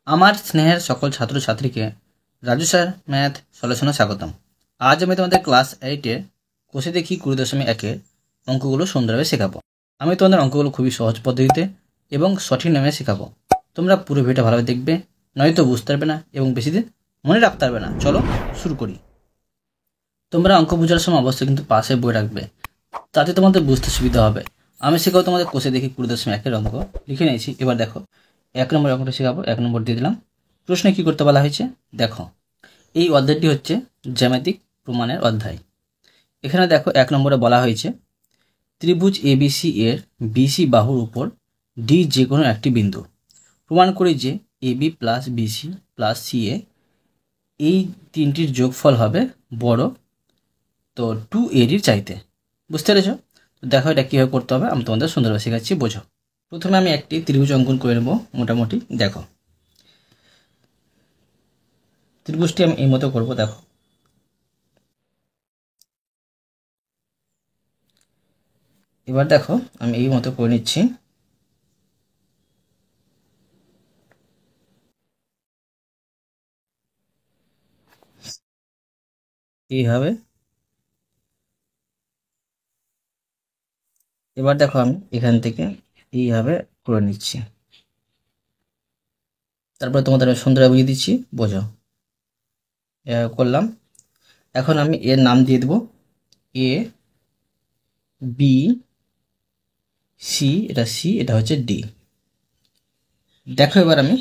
আমার স্নেহের সকল ছাত্রছাত্রীকে রাজু স্যার ম্যাথ সলিউশনে স্বাগতম। আজ আমি তোমাদের ক্লাস 8-এর কোষে দেখি 20.1-এর অঙ্কগুলো সুন্দরভাবে শেখাবো। আমি তোমাদের অঙ্কগুলো খুবই সহজ পদ্ধতিতে এবং সঠিক নামে শেখাবো। তোমরা পুরো ভিডিওটা ভালোভাবে দেখবে, নয়তো বুঝতে পারবে না এবং বেশি দিন মনে রাখতে পারবে না। চলো শুরু করি। তোমরা অঙ্ক বোঝার সময় অবশ্যই কিন্তু পাশে বই রাখবে, তাতে তোমাদের বুঝতে সুবিধা হবে। আমি শেখাবো তোমাদের কোষে দেখি 20.1-এর অঙ্ক লিখে নিয়েছি। এবার দেখো 1 নম্বর অঙ্কটা শেখাবো। 1 নম্বর দিয়ে দিলাম। প্রশ্নে কি করতে বলা হয়েছে দেখো। এই অধ্যায়টি হচ্ছে জ্যামিতিক প্রমাণের অধ্যায়। এখানে দেখো 1 নম্বরে বলা হয়েছে ত্রিভুজ এবিসি এর বিসি বাহুর উপর ডি যে কোনো একটি বিন্দু। প্রমাণ করি যে AB plus BC plus CA এই তিনটির যোগফল হবে বড় তো 2ADর চাইতে। বুঝতে পেরেছ? তো দেখো এটা কীভাবে করতে হবে আমি তোমাদের সুন্দরভাবে শেখাচ্ছি, বোঝো। প্রথমে আমি একটি ত্রিভুজ অঙ্কন করে নেব। মোটামুটি দেখো ত্রিভুজটি আমি এই মতো করবো। দেখো এবার দেখো আমি এই মতো করে নিচ্ছি। এইভাবে এবার দেখো আমি এখান থেকে এইভাবে করে নিচ্ছি। তারপরে তোমাদের আমি সুন্দরভাবে বুঝিয়ে দিচ্ছি, বোঝো। এভাবে করলাম। এখন আমি এর নাম দিয়ে দেবো এ বি সি, এটা সি, এটা হচ্ছে ডি। দেখো এবার আমি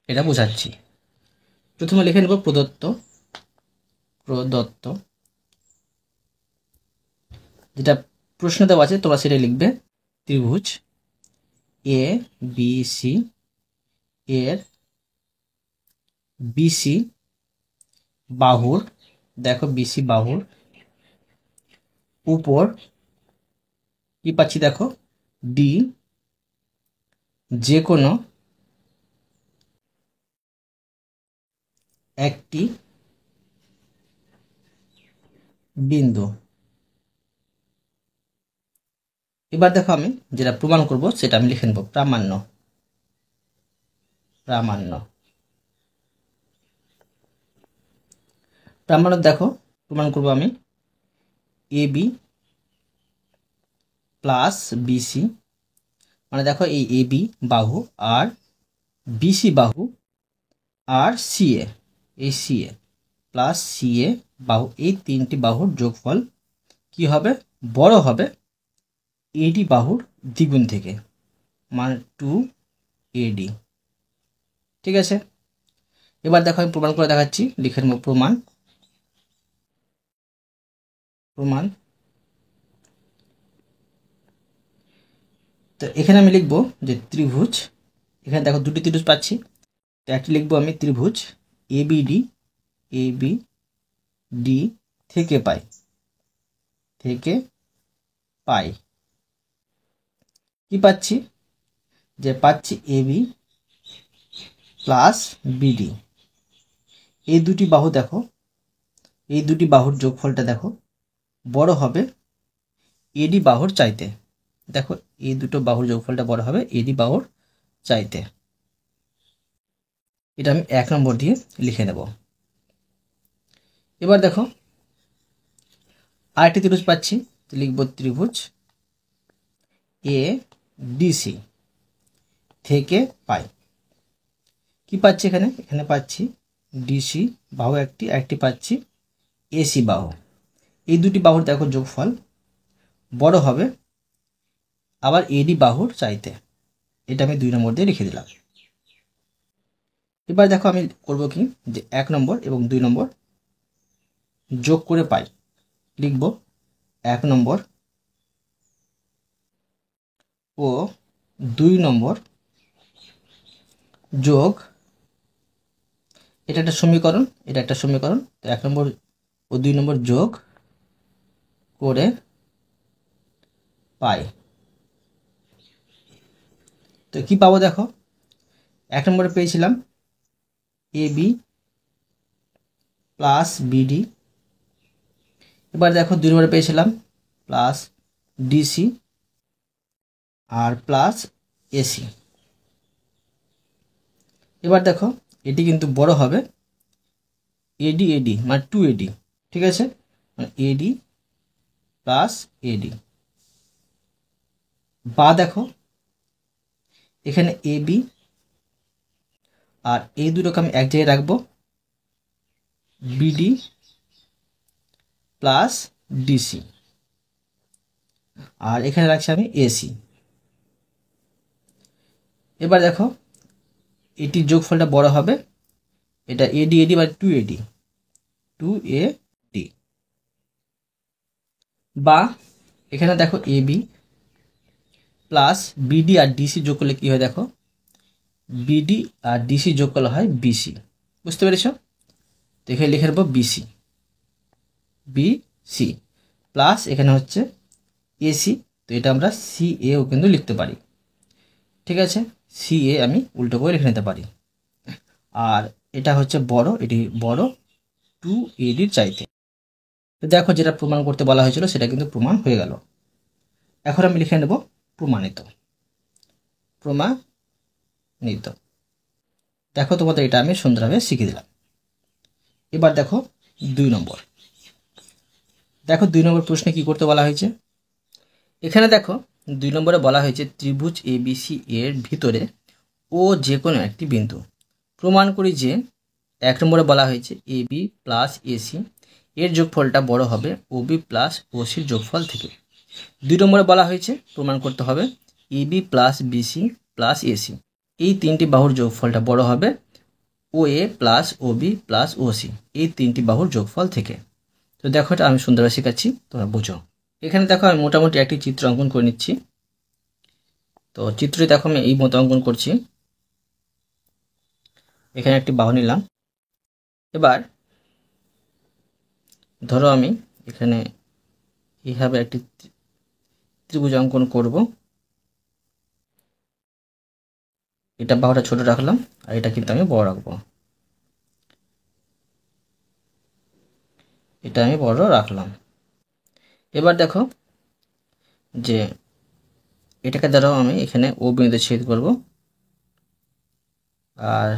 এটা বোঝাচ্ছি। প্রথমে লিখে নেব প্রদত্ত। প্রদত্ত যেটা প্রশ্ন দেওয়া আছে তোমরা সেটা লিখবে। ত্রিভুজ এ বি সি এর বিসি বাহুর, দেখো বিসি বাহুর উপর কি পাচ্ছি দেখো ডি যে কোনো একটি বিন্দু। এবার দেখো আমি যেটা প্রমাণ করব সেটা আমি লিখে নেব প্রামাণ্য। প্রামাণ্য প্রামাণ্য দেখো প্রমাণ করব আমি এ বি প্লাস বিসি, মানে দেখো এই এ বি বাহু আর বিসি বাহু আর সিএ, এই সিএ প্লাস সিএ বাহু, এই তিনটি বাহুর যোগফল কি হবে বড় হবে এডি বাহুর দ্বিগুণ থেকে, মানে 2AD। ঠিক আছে, এবার দেখো আমি প্রমাণ করে দেখাচ্ছি। লিখে নেব প্রমাণ। প্রমাণ তো এখানে আমি লিখবো যে ত্রিভুজ, এখানে দেখো দুটি ত্রিভুজ পাচ্ছি। তো একটি লিখবো আমি ত্রিভুজ এবিডি, এবিডি থেকে পাই, থেকে পাই কি পাচ্ছি যে পাচ্ছি এবি প্লাস বিডি। এই দুটি বাহু দেখো, এই দুটি বাহুর যোগফলটা দেখো বড় হবে এডি বাহুর চাইতে। দেখো এই দুটো বাহুর যোগফলটা বড় হবে এডি বাহুর চাইতে। এটা আমি 1 নম্বর দিয়ে লিখে নেব। এবার দেখো আরেকটি ত্রিভুজ পাচ্ছি, লিখব ত্রিভুজ এ ডিসি থেকে পাই কি পাচ্ছি এখানে, এখানে পাচ্ছি ডিসি বাহু একটি, একটি পাচ্ছি এসি বাহু। এই দুটি বাহুর দেখো যোগফল বড় হবে আবার এডি বাহুর চাইতে। এটা আমি 2 নম্বর দিয়ে লিখে দিলাম। এবার দেখো আমি করব কি যে 1 নম্বর এবং 2 নম্বর যোগ করে পাই। লিখব 1 নম্বর ও 2 নম্বর যোগ, এটা একটা সমীকরণ, এটা একটা সমীকরণ। তো 1 নম্বর ও 2 নম্বর যোগ করে পাই। তো কি পাবো দেখো, 1 নম্বরে পেয়েছিলাম এ বি প্লাস বিডি। এবার দেখো 2 নম্বরে পেয়েছিলাম প্লাস ডিসি আর প্লাস এসি। এবার দেখো এটি কিন্তু বড় হবে এডি এডি মানে 2AD, ঠিক আছে, মানে এডি প্লাস এডি। বা দেখো এখানে এবি আর এই দুটোকে আমি এক জায়গায় রাখবো, বিডি প্লাস ডিসি, আর এখানে রাখছি আমি এসি। এবার দেখো এটির যোগফলটা বড় হবে, এটা এডি এডি বা 2AD, 2AD। বা এখানে দেখো এবি প্লাস বিডি আর ডিসি যোগ করলে কী হয় দেখো, বিডি আর ডিসি যোগ করলে হয় বিসি। বুঝতে পেরেছ? তো এখানে লিখে নেবো বিসি, বিসি প্লাস এখানে হচ্ছে এসি, তো এটা আমরা সিএও কিন্তু লিখতে পারি, ঠিক আছে, সিএ আমি উল্টো করে লিখে নিতে পারি। আর এটা হচ্ছে বড়, এটি বড় 2ADর চাইতে। তো দেখো যেটা প্রমাণ করতে বলা হয়েছিল সেটা কিন্তু প্রমাণ হয়ে গেল। এখন আমি লিখে নেব প্রমাণিত, প্রমাণিত। দেখো তোমাদের এটা আমি সুন্দরভাবে শিখিয়ে দিলাম। এবার দেখো 2 নম্বর। দেখো 2 নম্বর প্রশ্নে কি করতে বলা হয়েছে। এখানে দেখো 2 নম্বরে বলা হয়েছে ত্রিভুজ এবিসি এর ভিতরে ও যে কোনো একটি বিন্দু প্রমাণ করি যে 1 নম্বরে বলা হয়েছে এবি প্লাস এসি এর যোগফলটা বড় হবে ওবি প্লাস ওসির যোগফল থেকে। 2 নম্বরে বলা হয়েছে প্রমাণ করতে হবে AB plus BC plus AC এই তিনটি বাহুর যোগফলটা বড় হবে O A plus OB plus OC এই তিনটি বাহুর যোগফল থেকে। তো দেখো এটা আমি সুন্দরভাবে শেখাচ্ছি, তোমরা বুঝো। এখানে দেখো আমি মোটামুটি একটি চিত্র অঙ্কন করে নিচ্ছি। তো চিত্রটি দেখো আমি এই মতো অঙ্কন করছি। এখানে একটি বাহু নিলাম। এবার ধরো আমি এখানে এইভাবে একটি ত্রিভুজ অঙ্কন করব। এটা বাহুটা ছোট রাখলাম আর এটা কিন্তু আমি বড় রাখবো, এটা আমি বড় রাখলাম। এবার দেখো যে এটাকে দ্বারাও আমি এখানে ও বিন্দুতে ছেদ করব আর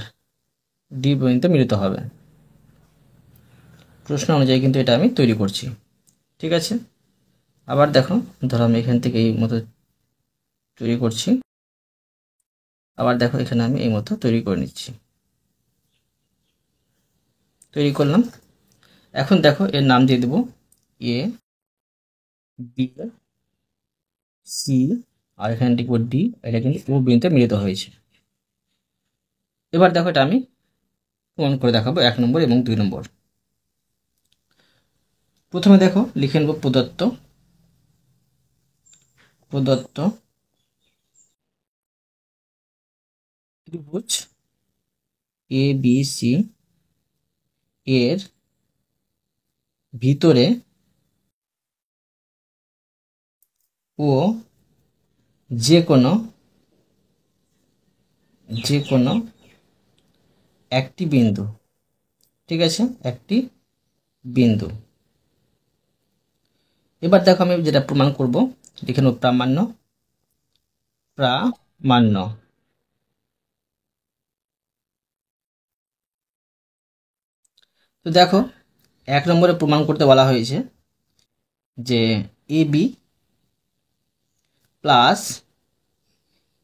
ডি বিন্দুতে মিলিত হবে। প্রশ্ন অনুযায়ী কিন্তু এটা আমি তৈরি করছি, ঠিক আছে। আবার দেখো ধরো আমি এখান থেকে এই মতো তৈরি করছি, আবার দেখো এখানে আমি এই মতো তৈরি করে নিচ্ছি, তৈরি করলাম। এখন দেখো এর নাম দিয়ে দেবো এ বি সি আর এখানে লিখবো ডি, এটা কিন্তু ও বিন্দুতে মিলিত হয়েছে। এবার দেখো এটা আমি প্রমাণ করে দেখাবো 1 নম্বর এবং 2 নম্বর। প্রথমে দেখো লিখে নেব প্রদত্ত, প্রদত্ত ত্রিভুজ এ বি সি এর ভিতরে ও যে কোনো একটি বিন্দু, ঠিক আছে, একটি বিন্দু। এবার দেখো আমি যেটা প্রমাণ করব লিখে নেব প্রামাণ্য, প্রামাণ্য। তো দেখো 1 নম্বরে প্রমাণ করতে বলা হয়েছে যে এ বি প্লাস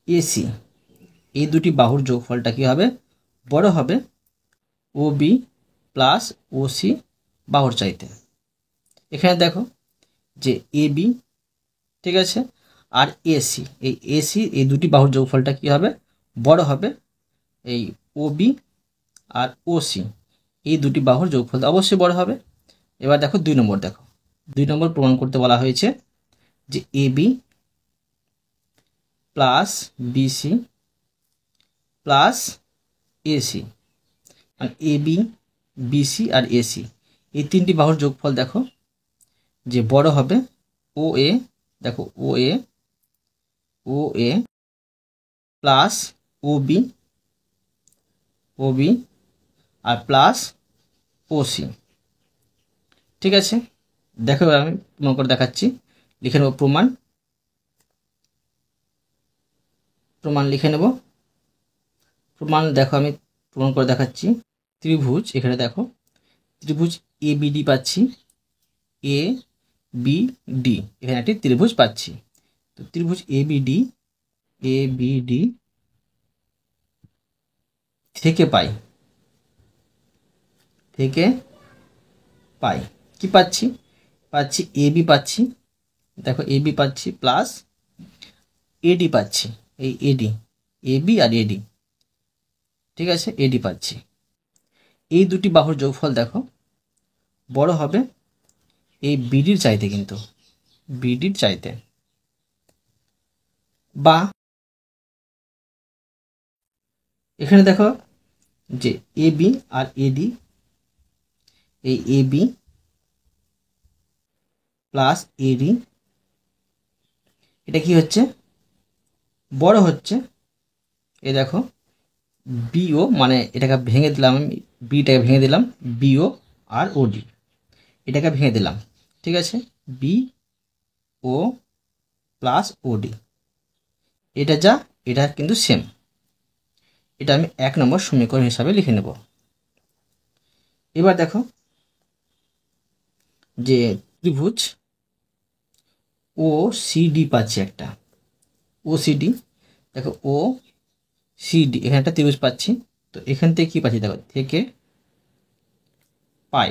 এসি এই দুটি বাহুর যোগফলটা কি হবে, বড় হবে ও বি প্লাস ও সি বাহুর চাইতে। এখানে দেখো যে এ বি, ঠিক আছে, আর এসি এই দুটি বাহুর যোগফলটা কি হবে, বড় হবে এই ও বি আর ও সি এই দুটি বাহুর যোগফল অবশ্যই বড় হবে। এবার দেখো 2 নম্বর, দেখো 2 নম্বর প্রমাণ করতে বলা হয়েছে যে A B plus BC plus AC মানে এ বি বিসি আর এসি এই তিনটি বাহুর যোগফল দেখো যে বড় হবে ও এ, দেখো ও A plus O B R plus O C, ঠিক আছে। দেখো আমি প্রমাণ করে দেখাচ্ছি, লিখে নেব প্রমাণ, প্রমাণ লিখে নেব। প্রমাণ দেখো আমি প্রমাণ করে দেখাচ্ছি। ত্রিভুজ এখানে দেখো, ত্রিভুজ এ বি ডি পাচ্ছি, এ বি ডি, এখানে একটি ত্রিভুজ পাচ্ছি। তো ত্রিভুজ এ বি ডি থেকে পাই, কি পাচ্ছি, পাচ্ছি এ বি পাচ্ছি, দেখো এ বি পাচ্ছি প্লাস এডি পাচ্ছি, এই এডি, এ বি আর এডি, ঠিক আছে, এডি পাচ্ছি। এই দুটি বাহুর যোগফল দেখো বড় হবে এই বিডির চাইতে, কিন্তু বিডির চাইতে। বা এখানে দেখো যে এ বি আর এডি, এই এ বি প্লাস এডি, এটা কি হচ্ছে, বড় হচ্ছে। এ দেখো বিও, মানে এটাকে ভেঙে দিলাম, আমি বিটাকে ভেঙে দিলাম, বিও আর ওডি, এটাকে ভেঙে দিলাম, ঠিক আছে, বি ও প্লাস ওডি, এটা যা, এটা কিন্তু সেম। এটা আমি 1 নম্বর সমীকরণ হিসাবে লিখে নেব। এবার দেখো যে ত্রিভুজ ও সিডি পাচ্ছি একটা, ও সিডি, দেখো ও সিডি, এখানে একটা ত্রিভুজ পাচ্ছি। তো এখান থেকে কি পাচ্ছি, দেখো থেকে পাই,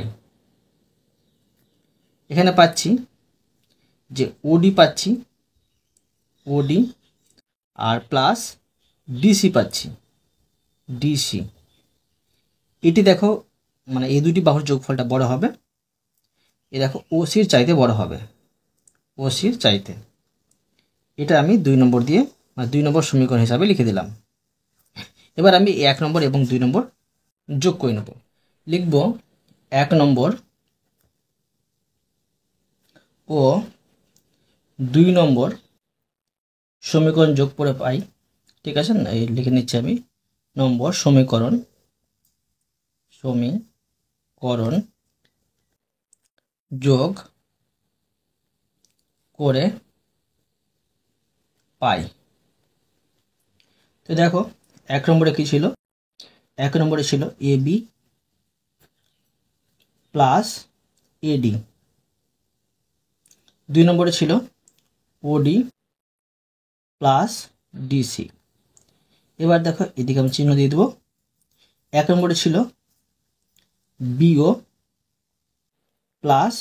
এখানে পাচ্ছি যে ওডি পাচ্ছি, ওডি আর প্লাস ডিসি পাচ্ছি, ডিসি। এটি দেখো মানে এই দুটি বাহুর যোগফলটা বড় হবে, এ দেখো ওসির চাইতে বড় হবে, ওসির চাইতে। এটা আমি 2 নম্বর দিয়ে, মানে 2 নম্বর সমীকরণ হিসাবে লিখে দিলাম। এবার আমি 1 নম্বর এবং 2 নম্বর যোগ করে নেব। লিখব 1 নম্বর ও 2 নম্বর সমীকরণ যোগ করে পাই, ঠিক আছে, না এই লিখে নিচ্ছি আমি, নম্বর সমীকরণ, যোগ করে পাই। তো দেখো 1 নম্বরে কি ছিল, 1 নম্বরে ছিল এ বি প্লাস এডি, 2 নম্বরে ছিল ওডি প্লাস ডিসি। এবার দেখো এদিকে আমি চিহ্ন দিয়ে দেবো। 1 নম্বরে ছিল বিও প্লাস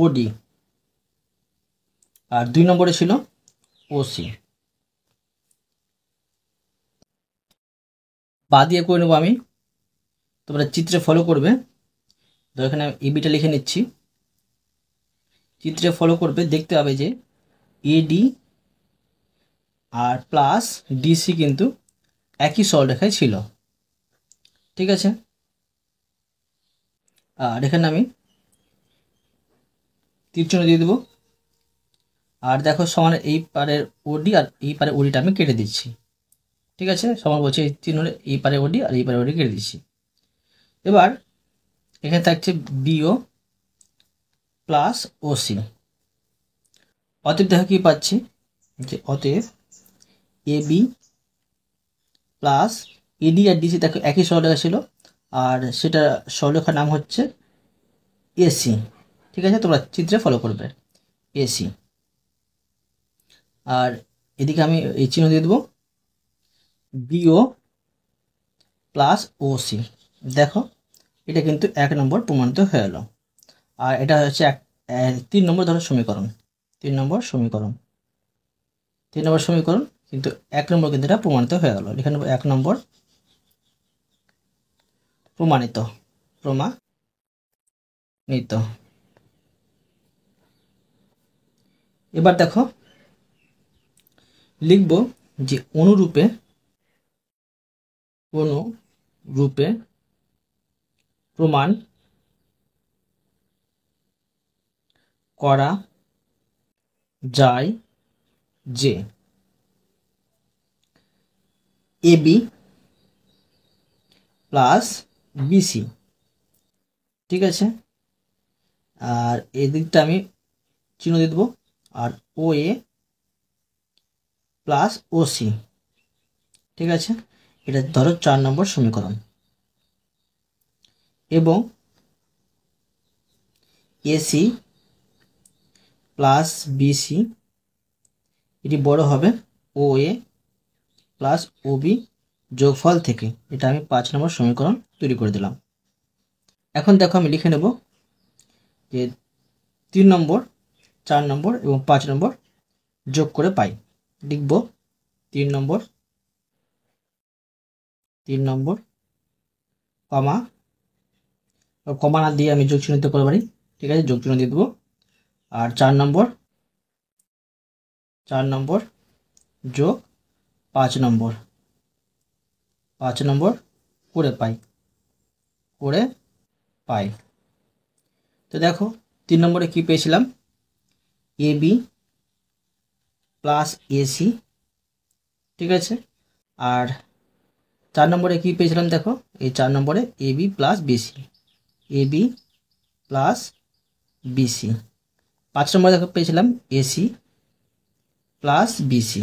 ওডি, আর 2 নম্বরে ছিল ওসি। বা দিয়ে করে নেবো আমি, তোমরা চিত্রে ফলো করবে। তো এখানে এবিটা লিখে নিচ্ছি, চিত্রে ফলো করবে, দেখতে হবে যে এডি আর প্লাস ডিসি কিন্তু একই সরলরেখায় ছিল, ঠিক আছে। আর এখানে আমি তীর চিহ্ন দিয়ে দেবো। আর দেখো সমান এই পারের ওডি আর এই পারে ওডিটা আমি কেটে দিচ্ছি, ঠিক আছে, সমান বলছে এই চিহ্ন, এই পারে ওডি আর এই পারে ওডি কেটে দিচ্ছি। এবার এখানে থাকছে বিও প্লাস ওসি। অতএব দেখো কি পাচ্ছি, যে অতএব এ বি প্লাস এডি আর ডিসি দেখো একই সরলরেখা ছিল, আর সেটা সরলরেখার নাম হচ্ছে এসি, ঠিক আছে, তোমরা চিত্রে ফলো করবে, এসি। আর এদিকে আমি এই চিহ্ন দিয়ে দেবো, বিও প্লাস ওসি। দেখো এটা কিন্তু 1 নম্বর প্রমাণিত হয়ে গেল। আর এটা হচ্ছে 3 নম্বর ধরো সমীকরণ, 3 নম্বর সমীকরণ, 3 নম্বর সমীকরণ, কিন্তু 1 নম্বর কিন্তু এটা প্রমাণিত হয়ে গেল। লিখে নেবো 1 নম্বর প্রমাণিত, প্রমাণিত। এবার দেখো লিখব যে অনুরূপে প্রমাণ করা যায় যে এবি প্লাস বিসি, ঠিক আছে। আর এদিকটা আমি চিহ্ন দিয়ে দেবো, আর ও এ প্লাস ওসি, ঠিক আছে। এটা ধরো 4 নম্বর সমীকরণ, এবং এসি প্লাস বিসি এটি বড় হবে O A plus O B যোগফল থেকে। এটা আমি 5 নম্বর সমীকরণ তৈরি করে দিলাম। এখন দেখো আমি লিখে নেব যে 3 নম্বর, 4 নম্বর এবং 5 নম্বর যোগ করে পাই। লিখব 3 নম্বর, 3 নম্বর কমা, কমা না দিয়ে আমি যোগ চিহ্ন দিতে পারি, ঠিক আছে, যোগ চিহ্ন দিয়ে দেবো। আর 4 নম্বর, 4 নম্বর যোগ 5 নম্বর, 5 নম্বর করে পাই, করে পাই। তো দেখো 3 নম্বরে কি পেয়েছিলাম, এ বি প্লাস এসি, ঠিক আছে। আর 4 নম্বরে কি পেয়েছিলাম, দেখো এই 4 নম্বরে এ বি প্লাস বিসি, এ বি প্লাস বিসি। 5 নম্বরে দেখো পেয়েছিলাম এসি প্লাস বিসি।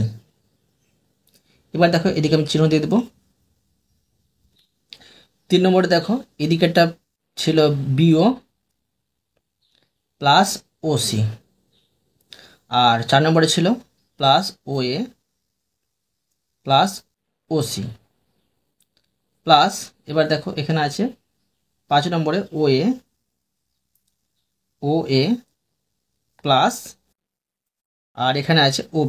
এবার দেখো এদিকে আমি চিহ্ন দিয়ে দেবো। 3 নম্বরে দেখো এদিকেরটা ছিল বিও প্লাস ওসি, আর 4 নম্বরে ছিল plus O A plus OC plus, এবার দেখো এখানে আছে 5 নম্বরে ও এ প্লাস, আর এখানে আছে ও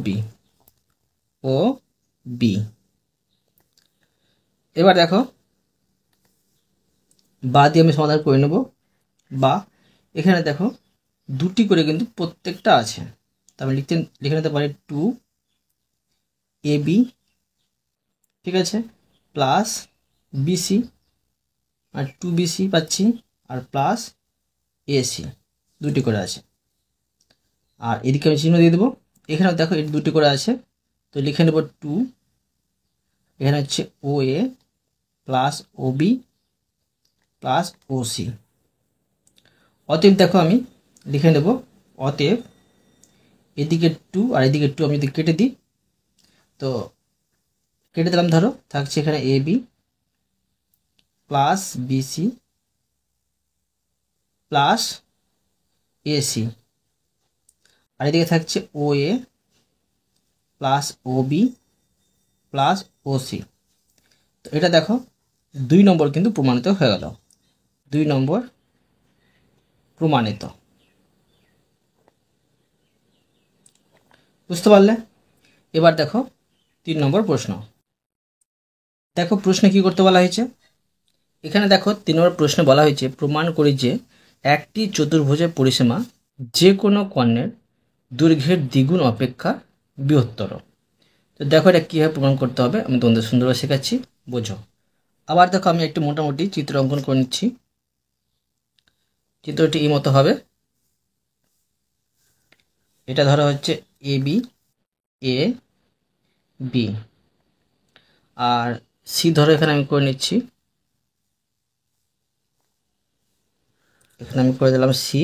বি। এবার দেখো বা দিয়ে আমি সমাধান করে নেব। বা এখানে দেখো দুটি করে কিন্তু প্রত্যেকটা আছে, তার মানে লিখে নিতে পারি 2 এ বি, ঠিক আছে, প্লাস বিসি, আর 2 বিসি পাচ্ছি, আর প্লাস এসি, দুটি করে আছে। আর এদিকে আমি চিহ্ন দিয়ে দেবো। এখানেও দেখো এটি দুটি করে আছে, তো লিখে নেব 2, এখানে হচ্ছে ও A plus O B plus O C. অতএব দেখো আমি লিখে নেব, অতএব এদিকে 2 আর এদিকে 2 আমি যদি কেটে দিই, তো কেটে দিলাম, ধরো থাকছে এখানে A B plus BC plus AC, আর এদিকে থাকছে O A plus O B plus O C. তো এটা দেখো 2 নম্বর কিন্তু প্রমাণিত হয়ে গেল, 2 নম্বর প্রমাণিত। বুঝতে পারলে? এবার দেখো 3 নম্বর প্রশ্ন। দেখো প্রশ্নে কি করতে বলা হয়েছে, এখানে দেখো 3 নম্বর প্রশ্নে বলা হয়েছে প্রমাণ করি যে একটি চতুর্ভুজের পরিসীমা যে কোনো কর্ণের দৈর্ঘ্যের দ্বিগুণ অপেক্ষা বৃহত্তর। তো দেখো এটা কীভাবে প্রমাণ করতে হবে আমি তোমাদের সুন্দরভাবে শেখাচ্ছি, বোঝো। আবার দেখো আমি একটু মোটামুটি চিত্র অঙ্কন করে নিচ্ছি। চিত্রটি এই মতো হবে। এটা ধরা হচ্ছে এ বি, আর সি ধরো এখানে আমি করে নিচ্ছি, এখানে আমি করে দিলাম সি,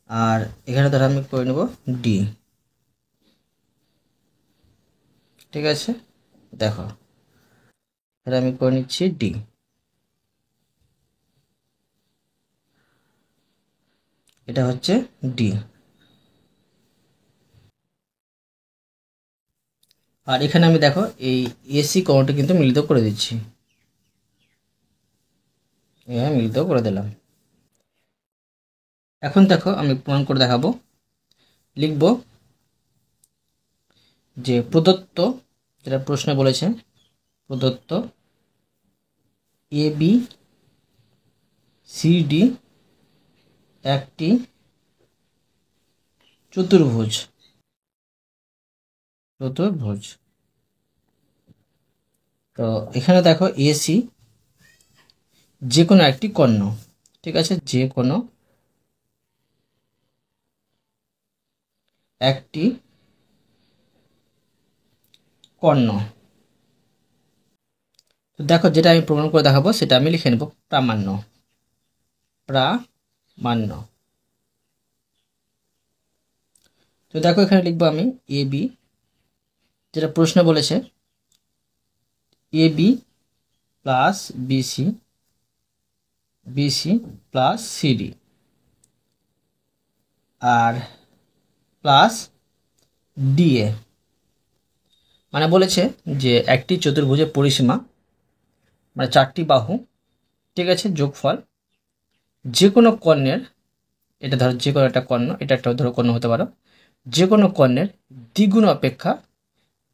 আর এখানে ধরো আমি করে নেব ডি, ঠিক আছে। দেখো এটা আমি করে নিচ্ছি ডি, এটা হচ্ছে ডি। আর এখানে আমি দেখো এই এসি কোণটা কিন্তু মিলিত করে দিচ্ছি, এভাবে মিলিত করে দিলাম। এখন দেখো আমি প্রমাণ করে দেখাবো। লিখব যে প্রদত্ত, যেটা প্রশ্নে বলেছে, প্রদত্ত এ বি সি ডি একটি চতুর্ভুজ, তো এখানে দেখো এসি যে কোনো একটি কর্ণ, ঠিক আছে, যে কোনো একটি কর্ণ। তো দেখো যেটা আমি প্রমাণ করে দেখাবো সেটা আমি লিখে নেব প্রামাণ্য, প্রামাণ্য। তো দেখো এখানে লিখবো আমি এ বি, যেটা প্রশ্ন বলেছে A B plus BC, BC plus CD, আর প্লাস ডিএ। মানে বলেছে যে একটি চতুর্ভুজের পরিসীমা মানে 4টি বাহু, ঠিক আছে, যোগফল যে কোনো কর্ণের, এটা ধরো যে কোনো একটা কর্ণ, এটা একটা ধরো কর্ণ হতে পারো, যে কোনো কর্ণের দ্বিগুণ অপেক্ষা,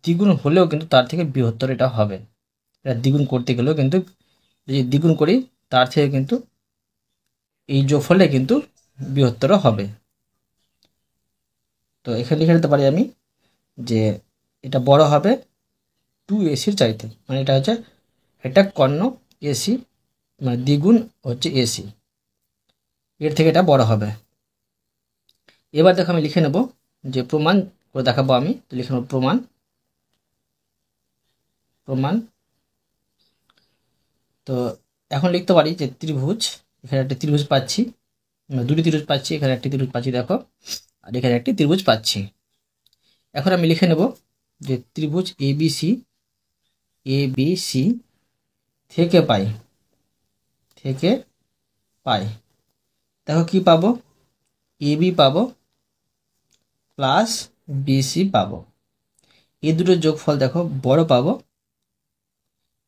দ্বিগুণ হলেও কিন্তু তার থেকে বৃহত্তর এটা হবে। এটা দ্বিগুণ করতে গেলেও কিন্তু যদি দ্বিগুণ করি তার থেকে কিন্তু এই যোগফলে কিন্তু বৃহত্তর হবে। তো এখানে লিখে নিতে পারি আমি যে এটা বড় হবে 2ac চাইতে, মানে এটা হচ্ছে এটা কর্ণ এসি, মানে দ্বিগুণ হচ্ছে এসি, এর থেকে এটা বড় হবে। এবার দেখো আমি লিখে নেব যে প্রমাণ করে দেখাবো আমি, তো লিখে নেব প্রমাণ, প্রমাণ। তো এখন লিখতে পারি যে ত্রিভুজ, এখানে একটা ত্রিভুজ পাচ্ছি, দুটি ত্রিভুজ পাচ্ছি, এখানে একটি ত্রিভুজ পাচ্ছি দেখো, আর এখানে একটি ত্রিভুজ পাচ্ছি। এখন আমি লিখে নেব যে ত্রিভুজ এবিসি, এবিসি থেকে পাই, থেকে পাই, দেখো কি পাবো, এবি পাবো প্লাস বিসি পাবো, এই দুটোর যোগফল দেখো বড় পাবো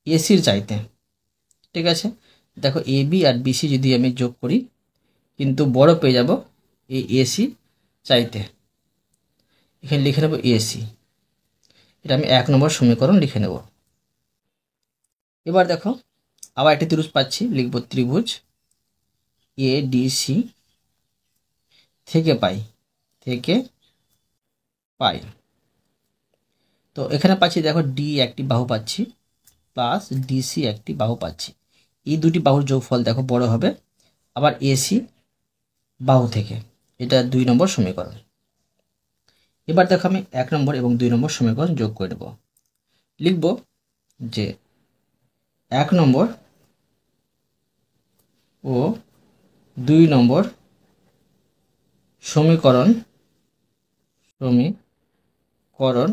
এসির চাইতে, ঠিক আছে। দেখো এবি আর বিসি যদি আমি যোগ করি কিন্তু বড় পেয়ে যাব এই এসি চাইতে, এখানে লিখে নেব এসি, এটা আমি 1 নম্বর সমীকরণ লিখে নেব। এবার দেখো আবার একটি ত্রিভুজ পাচ্ছি, লিখব ত্রিভুজ এডিসি থেকে পাই, থেকে পাই। তো এখানে পাচ্ছি দেখো ডি একটি বাহু পাচ্ছি প্লাস ডিসি একটি বাহু পাচ্ছি, এই দুটি বাহুর যোগফল দেখো বড় হবে আবার এসি বাহু থেকে, এটা 2 নম্বর সমীকরণ। এবার দেখো আমি 1 নম্বর এবং 2 নম্বর সমীকরণ যোগ করে নেব, লিখব যে 1 নম্বর ও 2 নম্বর সমীকরণ, সমীকরণ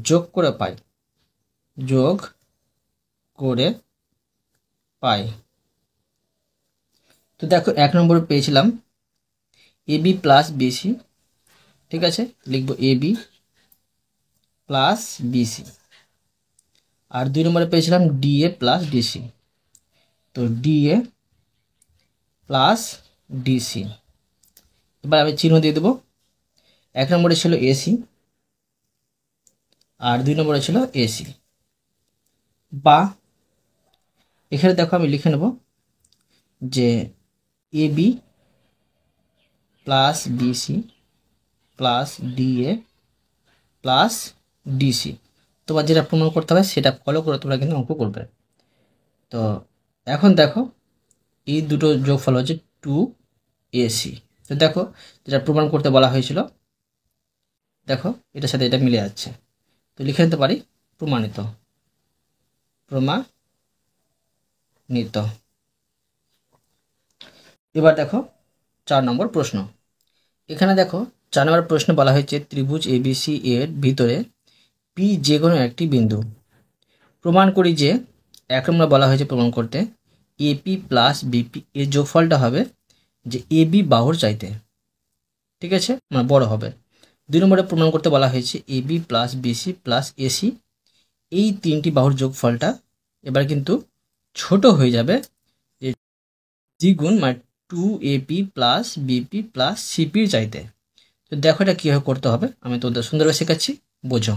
যোগ করে পাই, যোগ করে পাই। তো দেখো 1 নম্বরে পেয়েছিলাম এবি প্লাস বিসি, ঠিক আছে, লিখব এবি প্লাস বিসি, আর 2 নম্বরে পেয়েছিলাম ডিএ প্লাস ডিসি, তো ডিএ প্লাস ডিসি। এবার আমি চিহ্ন দিয়ে দেবো, 1 নম্বরে ছিল এসি আর 2 নম্বরে ছিল এসি, বা এখানে দেখো আমি লিখে নেব যে AB plus BC plus DA plus DC. তোমার যেটা প্রমাণ করতে হবে সেটা ফলো করে তোমরা কিন্তু অঙ্ক করবে। তো এখন দেখো এই দুটো যোগফল হচ্ছে 2ac। তো দেখো যেটা প্রমাণ করতে বলা হয়েছিল, দেখো এটার সাথে এটা মিলে যাচ্ছে, তো লিখে নিতে পারি প্রমাণিত, প্রমাণিত। এবার দেখো 4 নম্বর প্রশ্ন, এখানে দেখো 4 নম্বর প্রশ্ন বলা হয়েছে ত্রিভুজ এবিসি এর ভিতরে পি যে কোনো একটি বিন্দু, প্রমাণ করি যে 1 নম্বর বলা হয়েছে প্রমাণ করতে এপি প্লাস বিপি এর যোগফলটা হবে যে এবি বাহুর চাইতে, ঠিক আছে, মানে বড় হবে। 2 নম্বরে প্রমাণ করতে বলা হয়েছে AB plus BC plus AC, এই 3টি বাহুর যোগফলটা এবার কিন্তু ছোট হয়ে যাবে যে দ্বিগুণ, মানে 2AP প্লাস বিপি প্লাস সিপির চাইতে। তো দেখো এটা কীভাবে করতে হবে আমি তোমাদের সুন্দরভাবে শেখাচ্ছি, বোঝো।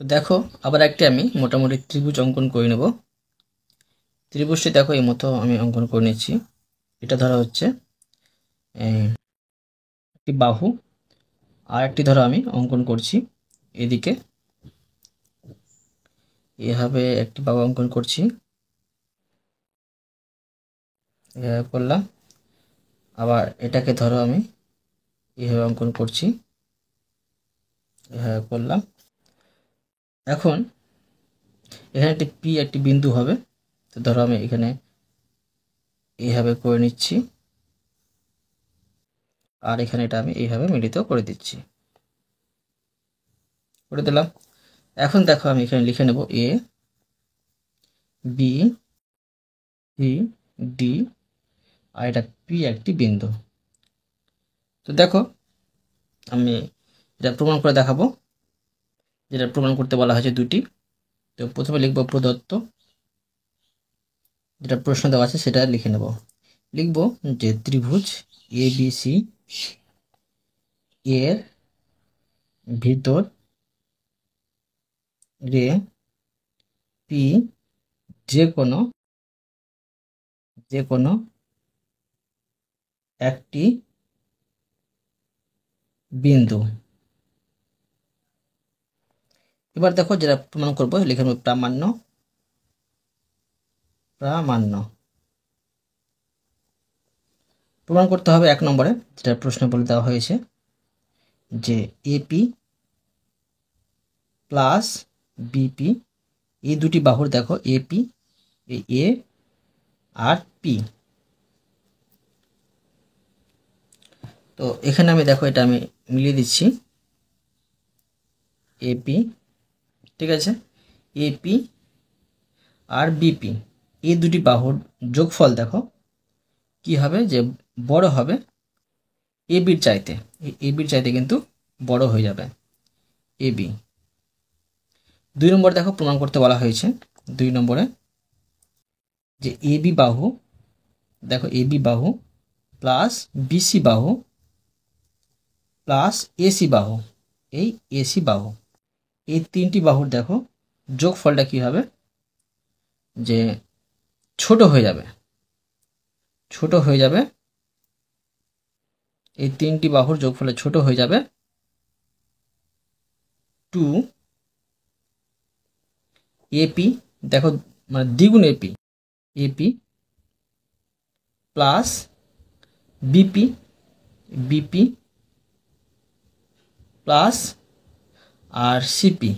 তো দেখো আবার একটা আমি মোটামুটি ত্রিভুজ অঙ্কন করে নেব। ত্রিভুজটি দেখো এই মতো আমি অঙ্কন করে নিচ্ছি, এটা ধরো হচ্ছে একটি বাহু, আর একটি ধরো আমি অঙ্কন করছি এদিকে, এভাবে একটি বাহু অঙ্কন করছি, এভাবে করলাম, আবার এটাকে ধরো আমি এভাবে অঙ্কন করছি, এভাবে করলাম। এখন এখানে একটি পি একটি বিন্দু হবে, তো ধরো আমি এখানে এইভাবে করে নিচ্ছি, আর এখানে এটা আমি এইভাবে মিলিত করে দিচ্ছি, করে দিলাম। এখন দেখো আমি এখানে লিখে নেব এ বি সি ডি, আর এটা পি একটি বিন্দু। তো দেখো আমি এটা প্রমাণ করে দেখাবো, যেটা প্রমাণ করতে বলা হয়েছে দুটি। তো প্রথমে লিখব প্রদত্ত, যেটা প্রশ্ন দেওয়া আছে সেটা লিখে নেব। লিখব যে ত্রিভুজ এ বি সি এর ভিতর রে পি যে কোনো একটি বিন্দু। এবার দেখো যেটা প্রমাণ করবো লিখে নেব প্রামাণ্য। প্রমাণ করতে হবে 1 নম্বরে, যেটা প্রশ্ন বলে দেওয়া হয়েছে যে এপি প্লাস বিপি, এই দুটি বাহুর দেখো এপি, এ আর পি। তো এখানে আমি দেখো এটা আমি মিলিয়ে দিচ্ছি, এপি, ঠিক আছে, এপি আর বিপি, এই দুটি বাহুর যোগফল দেখো কি হবে, যে বড় হবে এবির চাইতে, এবির চাইতে কিন্তু বড় হয়ে যাবে এবি। 2 নম্বর দেখো প্রমাণ করতে বলা হয়েছে 2 নম্বরে যে এবি বাহু, দেখো এবি বাহু প্লাস বিসি বাহু প্লাস এসি বাহু, এই এসি বাহু, এই তিনটি বাহুর দেখো যোগফলটা কি হবে, যে ছোট হয়ে যাবে, এই তিনটি বাহুর যোগফলে ছোট হয়ে যাবে 2 এপি, দেখো মানে দ্বিগুণ AP, AP plus BP, BP plus আর সিপি।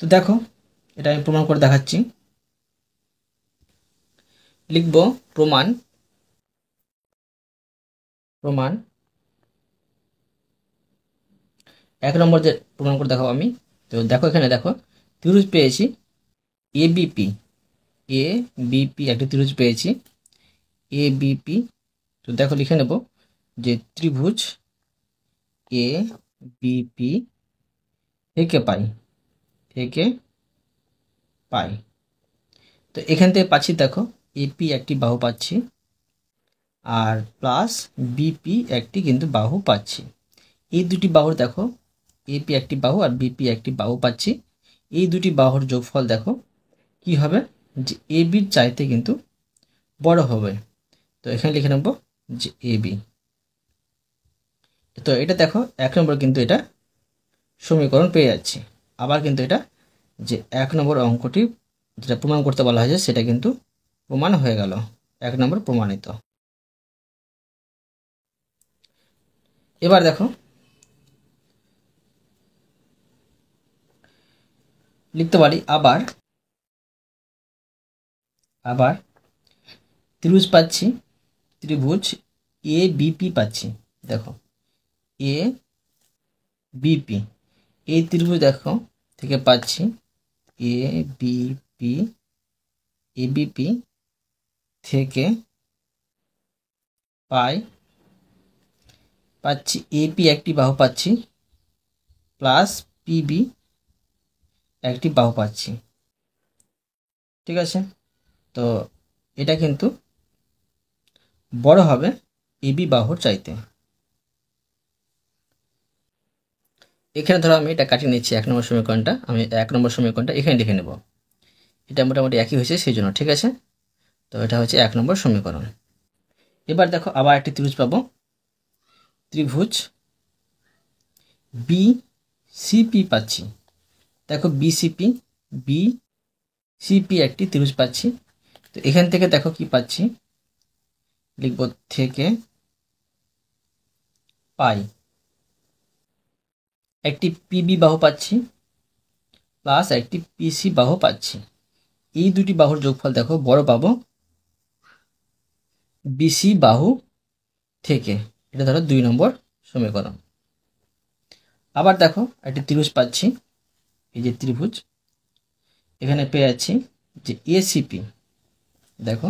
তো দেখো এটা আমি প্রমাণ করে দেখাচ্ছি। লিখব প্রমাণ 1 নম্বর যে প্রমাণ করে দেখাবো আমি। তো দেখো এখানে দেখো ত্রিভুজ পেয়েছি এবিপি, একটি ত্রিভুজ পেয়েছি এবিপি। তো দেখো লিখে নেব যে ত্রিভুজ এ বিপি থেকে পাই। তো এখান থেকে পাচ্ছি দেখো এপি একটি বাহু পাচ্ছি আর প্লাস বিপি একটি কিন্তু বাহু পাচ্ছি। এই দুটি বাহুর দেখো এপি একটি বাহু আর বিপি একটি বাহু পাচ্ছি, এই দুটি বাহুর যোগফল দেখো কি হবে, যে এবির চাইতে কিন্তু বড় হবে। তো এখানে লিখে নেব যে এবি। তো এটা দেখো 1 নম্বর কিন্তু এটা সমীকরণ পেয়ে যাচ্ছি। আবার কিন্তু এটা যে 1 নম্বর অঙ্কটি যেটা প্রমাণ করতে বলা হয়েছে সেটা কিন্তু প্রমাণ হয়ে গেল, 1 নম্বর প্রমাণিত। এবার দেখো লিখতে পারি আবার ত্রিভুজ পাচ্ছি, ত্রিভুজ এ বিপি পাচ্ছি, দেখো এ বিপি, এই ত্রিভুজ দেখো থেকে পাচ্ছি এ বিপি, এবিপি থেকে পাচ্ছি এপি একটি বাহু পাচ্ছি প্লাস পিবি একটি বাহু পাচ্ছি, ঠিক আছে। তো এটা কিন্তু বড় হবে এবি বাহুর চাইতে। এখানে ধরো আমি এটা কাটিয়ে নিচ্ছি 1 নম্বর সমীকরণটা, আমি 1 নম্বর সমীকরণটা এখানে লিখে নেব, এটা মোটামুটি একই হয়েছে সেই জন্য, ঠিক আছে। তো এটা হচ্ছে 1 নম্বর সমীকরণ। এবার দেখো আবার একটি ত্রিভুজ পাবো, ত্রিভুজ বিসিপি পাচ্ছি, দেখো বিসিপি একটি ত্রিভুজ পাচ্ছি। তো এখান থেকে দেখো কি পাচ্ছি, লিখব থেকে পাই, একটি পিবি বাহু পাচ্ছি প্লাস একটি পিসি বাহু পাচ্ছি, এই দুটি বাহুর যোগফল দেখো বড় পাবো বিসি বাহু থেকে, এটা ধরো 2 নম্বর সমীকরণ। আবার দেখো একটি ত্রিভুজ পাচ্ছি, এই যে ত্রিভুজ এখানে পেয়ে যাচ্ছি যে এসিপি, দেখো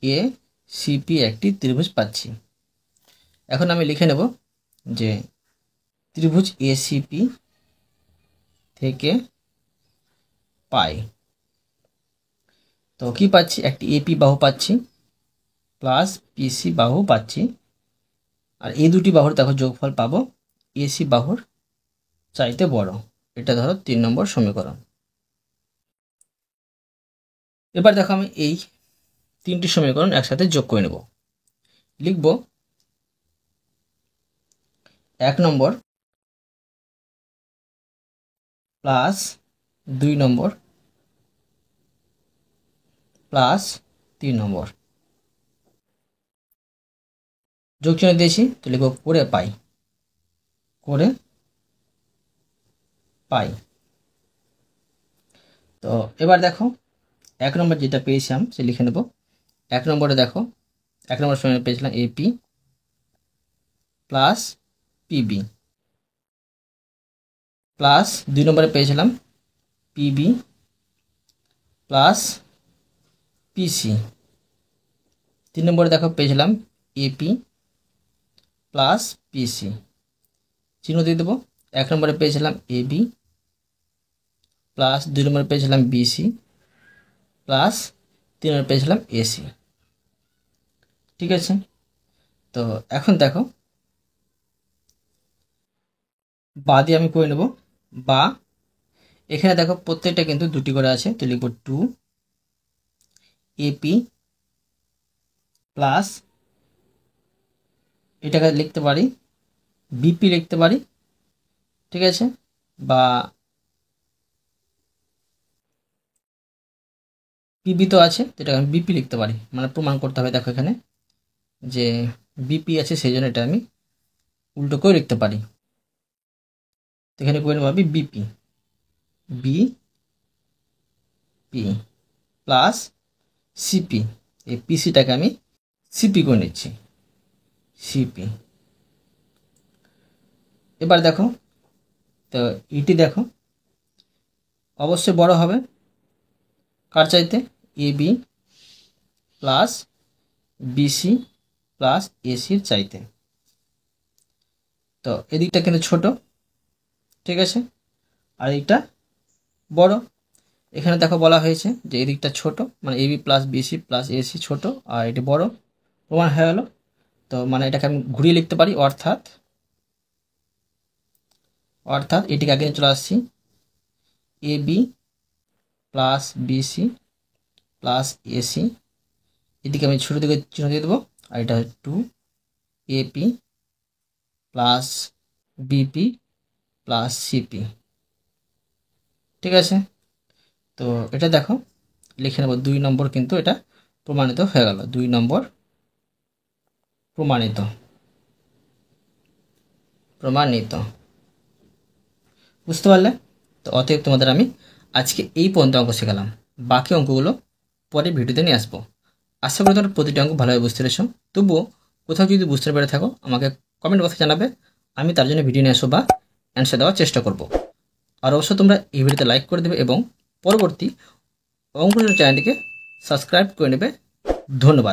এসিপি একটি ত্রিভুজ পাচ্ছি। এখন আমি লিখে নেব যে ত্রিভুজ এসিপি থেকে পাই, তো কি পাচ্ছি, একটি এপি বাহু পাচ্ছি প্লাস পিসি বাহু পাচ্ছি, আর এই দুটি বাহুর দেখো যোগফল পাবো এসি বাহুর চাইতে বড়। এটা ধরো 3 নম্বর সমীকরণ। এবার দেখো আমি এই 3টি সমীকরণ একসাথে যোগ করে নেব। লিখব 1 নম্বর প্লাস 2 নম্বর প্লাস 3 নম্বর, যোগ চিহ্ন দিয়েছি, তো লিখব করে পাই, করে পাই। তো এবার দেখো 1 নম্বর যেটা পেয়েছিলাম সে লিখে নেব। 1 নম্বরে দেখো 1 নম্বর সময় পেয়েছিলাম এপি প্লাস পিবি, প্লাস 2 নম্বরে পেয়েছিলাম পিবি প্লাস পিসি, 3 নম্বরে দেখো পেয়েছিলাম এপি প্লাস পিসি, চিহ্ন দিয়ে দেবো। 1 নম্বরে পেয়েছিলাম এবি প্লাস 2 নম্বরে পেয়েছিলাম বিসি প্লাস 3 নম্বরে পেয়েছিলাম এসি। ঠিক আছে, তো এখন দেখো বা দিয়ে আমি করে নেব, বা এখানে দেখো প্রত্যেকটা কিন্তু দুটি করে আছে, তো লিখব 2 এপি প্লাস, এটাকে লিখতে পারি বিপি লিখতে পারি, ঠিক আছে, বা পিবি তো আছে, তো এটাকে আমি বিপি লিখতে পারি, মানে প্রমাণ করতে হবে দেখো এখানে যে বিপি আছে, সেই জন্য এটা আমি উল্টো করে লিখতে পারি। তো এখানে করে নেব আমি বিপি, বিপি প্লাস সিপি, এই পিসিটাকে আমি সিপি করে নিচ্ছি, সিপি। এবার দেখো তো ইটি দেখো অবশ্যই বড় হবে, কার চাইতে, এবি প্লাস বিসি প্লাস এসির চাইতে, তো এদিকটা কিন্তু ছোট, ঠিক আছে, আর এইটা বড়। এখানে দেখো বলা হয়েছে যে এদিকটা ছোট, মানে AB plus BC plus AC ছোট আর এটি বড়, প্রমাণ হয়ে গেল। তো মানে এটাকে আমি ঘুরিয়ে লিখতে পারি, অর্থাৎ এটিকে আগে চলে আসছি AB plus BC plus AC, এদিকে আমি ছোটো দিকে চিহ্ন দিয়ে দেবো, আর এটা 2 AP plus BP plus CP. ঠিক আছে, তো এটা দেখো লিখে নেব 2 নম্বর, কিন্তু এটা প্রমাণিত হয়ে গেল, 2 নম্বর প্রমাণিত, প্রমাণিত, বুঝতে পারলে? তো অতএব তোমাদের আমি আজকে এই পর্যন্ত অঙ্ক শেখালাম, বাকি অঙ্কগুলো পরে ভিডিওতে নিয়ে আসবো। আশা করি তোমরা প্রতিটি অঙ্ক ভালোভাবে বুঝতে পেরেছো। তবুও কোথাও যদি বুঝতে পেরে থাকো আমাকে কমেন্ট বক্সে জানাবে, আমি তার জন্য ভিডিও নিয়ে আসবো বা অ্যান্সার দেওয়ার চেষ্টা করব। আর অবশ্যই তোমরা এই ভিডিওতে লাইক করে দেবে এবং পরবর্তী অঙ্ক চ্যানেলটিকে সাবস্ক্রাইব করে নেবে। ধন্যবাদ।